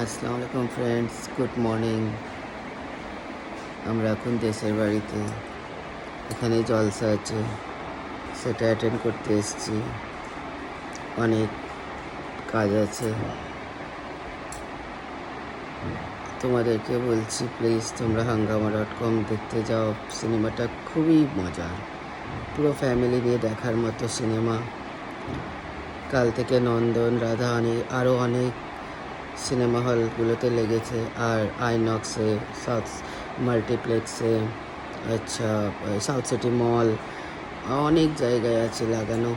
আসসালামু আলাইকুম friends, good morning. আমরা এখন দেশের বাড়িতে, এখানে জলসা আছে, সেটা অ্যাটেন্ড করতে এসেছি। অনেক কাজ আছে। তোমাদেরকে বলছি, প্লিজ তোমরা hungama.com দেখতে যাও। সিনেমাটা খুবই মজার, পুরো ফ্যামিলি নিয়ে দেখার মতো সিনেমা। কাল থেকে নন্দন, রাধাহানি, আরও অনেক সিনেমা হলগুলোতে লেগেছে, আর আইনক্সে, সাউথ মাল্টিপ্লেক্সে, আচ্ছা, সাউথ সিটি মল, অনেক জায়গায় আছে লাগানো।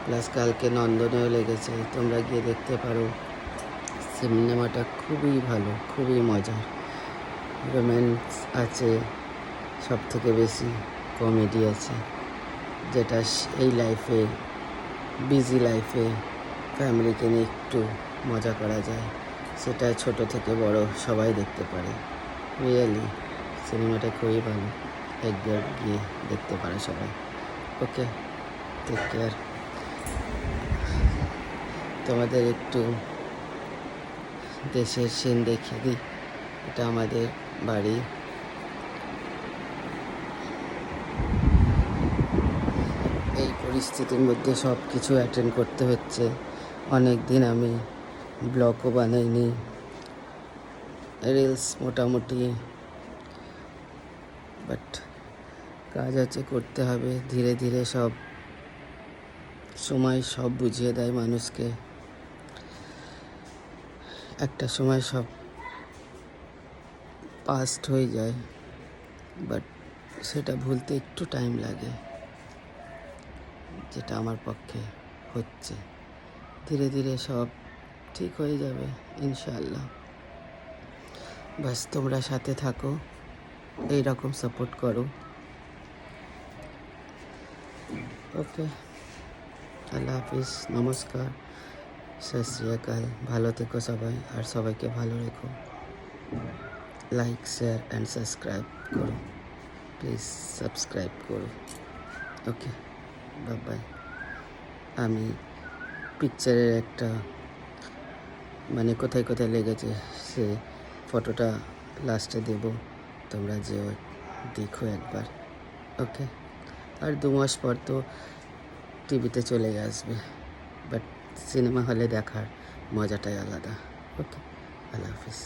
প্লাস কালকে নন্দনেও লেগেছে, তোমরা গিয়ে দেখতে পারো। সিনেমাটা খুবই ভালো, খুবই মজার। রোম্যান্স আছে, সব থেকে বেশি কমেডি আছে, যেটা এই লাইফে, বিজি লাইফে ফ্যামিলিকে নিয়ে একটু মজা করা যায়, সেটা ছোট থেকে বড় সবাই দেখতে পারে। রিয়েলি সিনেমাটা খুবই ভালো, একবার গিয়ে দেখতে পারে সবাই। ওকে, টেক কেয়ার। তোমাদের একটু দেশের সিন দেখিয়ে দিই। এটা আমাদের বাড়ি। এই পরিস্থিতির মধ্যে সব কিছু অ্যাটেন্ড করতে হচ্ছে। অনেক দিন আমি ব্লগও বানাইনি, রিলস মোটামুটি, বাট কাজ আছে, করতে হবে। ধীরে ধীরে সব সময় সব বুঝিয়ে দেয় মানুষকে। একটা সময় সব পাস্ট হয়ে যায়, বাট সেটা ভুলতে একটু টাইম লাগে, যেটা আমার পক্ষে হচ্ছে। ধীরে ধীরে সব ঠিক হয়ে যাবে ইনশাআল্লাহ। বাস তোমরা সাথে থাকো, এই রকম সাপোর্ট করো। ওকে, আল্লাহ হাফিজ, নমস্কার, সত শ্রী আকাল। ভালো থেকো সবাই, আর সবাইকে ভালো রেখো। লাইক, শেয়ার অ্যান্ড সাবস্ক্রাইব করো, প্লিজ সাবস্ক্রাইব করো। ওকে, বাই বাই। আমি পিকচারের একটা, মানে কোথায় কোথায় লেগেছে সে ফটোটা লাস্টে দেব, তোমরা যেও দেখো একবার। ওকে, আর 2 মাস পর তো টিভিতে চলে আসবে, বাট সিনেমা হলে দেখার মজাটাই আলাদা। ওকে, আল্লাহ হাফিজ।